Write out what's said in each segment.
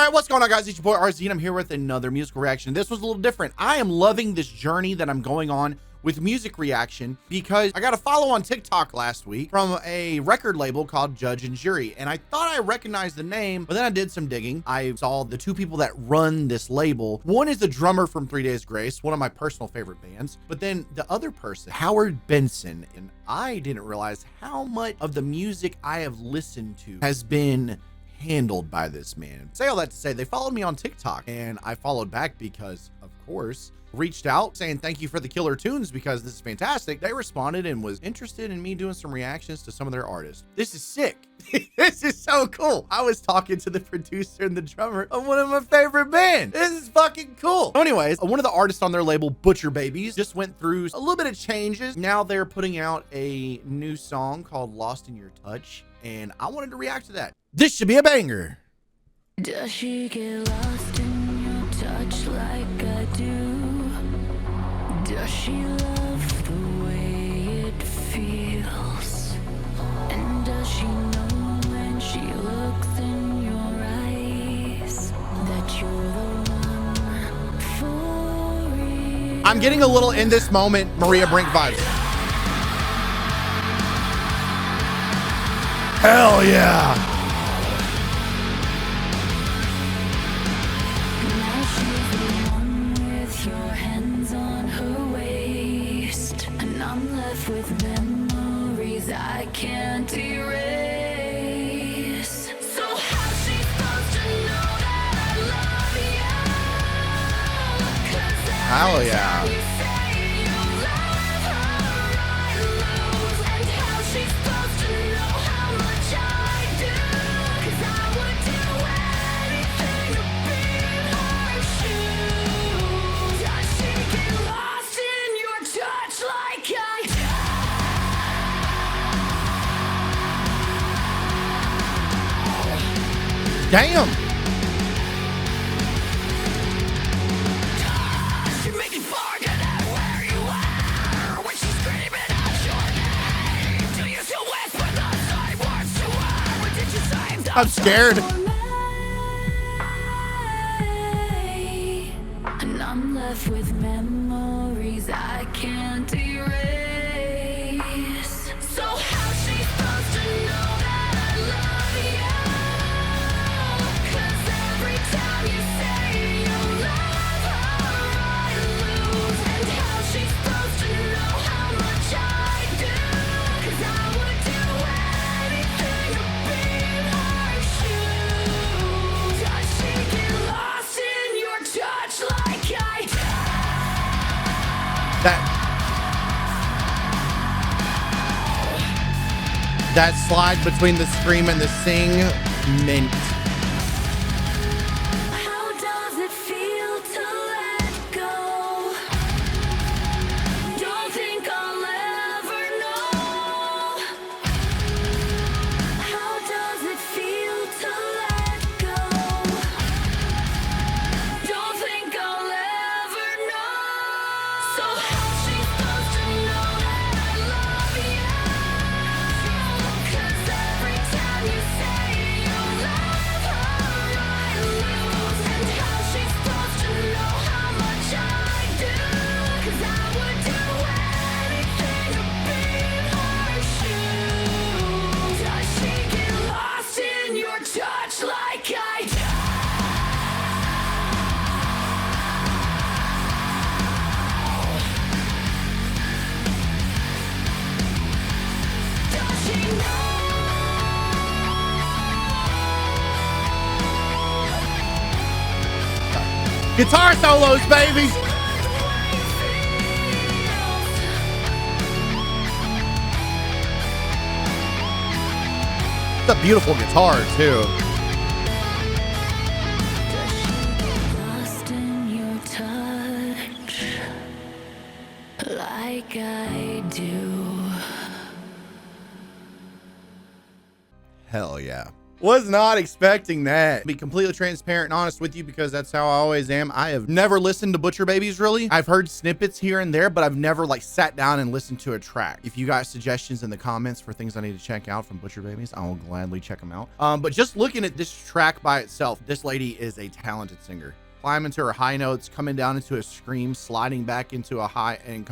All right, what's going on, guys? It's your boy RZ, and I'm here with another musical reaction. This was a little different. I am loving this journey that I'm going on with music reaction because I got a follow on TikTok last week from a record label called Judge and Jury, and I thought I recognized the name, but then I did some digging. I saw the two people that run this label. One is the drummer from 3 Days Grace, one of my personal favorite bands, but then the other person, Howard Benson, and I didn't realize how much of the music I have listened to has been handled by this man. Say all that to say, they followed me on TikTok, and I followed back because, of course, reached out saying thank you for the killer tunes because this is fantastic. They responded and was interested in me doing some reactions to some of their artists. This is sick. This is so cool. I was talking to the producer and the drummer of one of my favorite bands. This is fucking cool. So anyways, one of the artists on their label, Butcher Babies, just went through a little bit of changes. Now they're putting out a new song called Lost in Your Touch, and I wanted to react to that. This should be a banger. Does she get lost in your touch like I do? Does she love the way it feels? And does she know when she looks in your eyes that you're the one for real? I'm getting a little in this moment Maria Brink vibes. Hell yeah. Now she's the one with your hands on her waist, and I'm left with memories I can't erase. So how's she supposed to know that I love you? 'Cause Hell every yeah. time you say you love her, I lose. And how's she supposed to know how much I do? 'Cause I would do anything to be in her shoes. Does she get lost in your touch like I do? Damn. She make you forget where you are when she's screaming out your name. Do you still whisper the same words to her? Or did you say I'm scared. And I'm left with memories I can't erase. So how's she supposed to know that I love you? 'Cause every time you say you love her, I lose. And how's she supposed to know how much I do? 'Cause I would do anything to be in her shoes. Does she get lost in your touch like I do? That slide between the scream and the sing meant. How does it feel to let go? Don't think I'll ever know. How does it feel to let go? Don't think I'll ever know. So how's she supposed to know that I love you? 'Cause every time you say you love her, I lose. And how's she supposed to know how much I do? 'Cause I would do anything to be in her shoes. Does she get lost in your touch like I do? Does she know? Guitar solos, baby. It's a beautiful guitar, too. Lost in your touch like I do. Hell yeah. Was not expecting that. Be completely transparent and honest with you because that's how I always am. I have never listened to Butcher Babies really. I've heard snippets here and there, but I've never like sat down and listened to a track. If you got suggestions in the comments for things I need to check out from Butcher Babies, I will gladly check them out. But just looking at this track by itself, this lady is a talented singer. Climbing to her high notes, coming down into a scream, sliding back into a high, and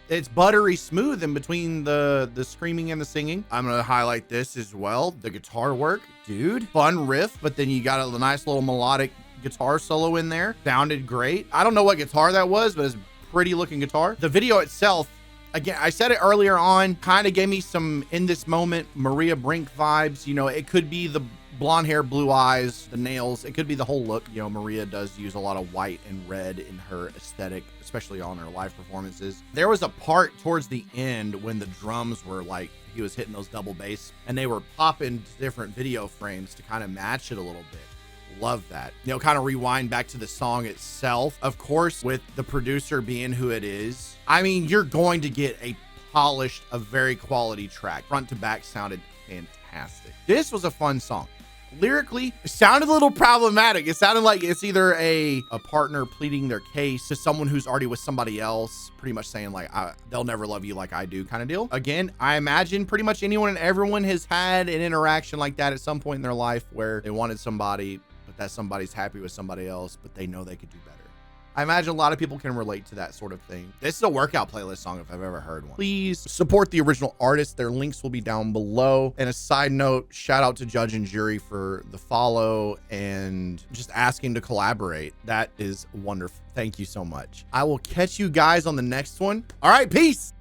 it's buttery smooth in between the screaming and the singing. I'm gonna highlight this as well. The guitar work, dude, fun riff, but then you got a nice little melodic guitar solo in there. Sounded great. I don't know what guitar that was, but it's a pretty looking guitar. The video itself, again, I said it earlier on, kind of gave me some In This Moment Maria Brink vibes. You know, it could be the blonde hair, blue eyes, the nails. It could be the whole look. You know, Maria does use a lot of white and red in her aesthetic, especially on her live performances. There was a part towards the end when the drums were like, he was hitting those double bass and they were popping different video frames to kind of match it a little bit. Love that. You know, kind of rewind back to the song itself. Of course, with the producer being who it is, I mean, you're going to get a polished, a very quality track. Front to back sounded fantastic. This was a fun song. Lyrically, it sounded a little problematic. It sounded like it's either a partner pleading their case to someone who's already with somebody else, pretty much saying like, they'll never love you like I do kind of deal. Again, I imagine pretty much anyone and everyone has had an interaction like that at some point in their life where they wanted somebody, but that somebody's happy with somebody else, but they know they could do better. I imagine a lot of people can relate to that sort of thing. This is a workout playlist song if I've ever heard one. Please support the original artist. Their links will be down below. And a side note, shout out to Judge and Jury for the follow and just asking to collaborate. That is wonderful. Thank you so much. I will catch you guys on the next one. All right, peace.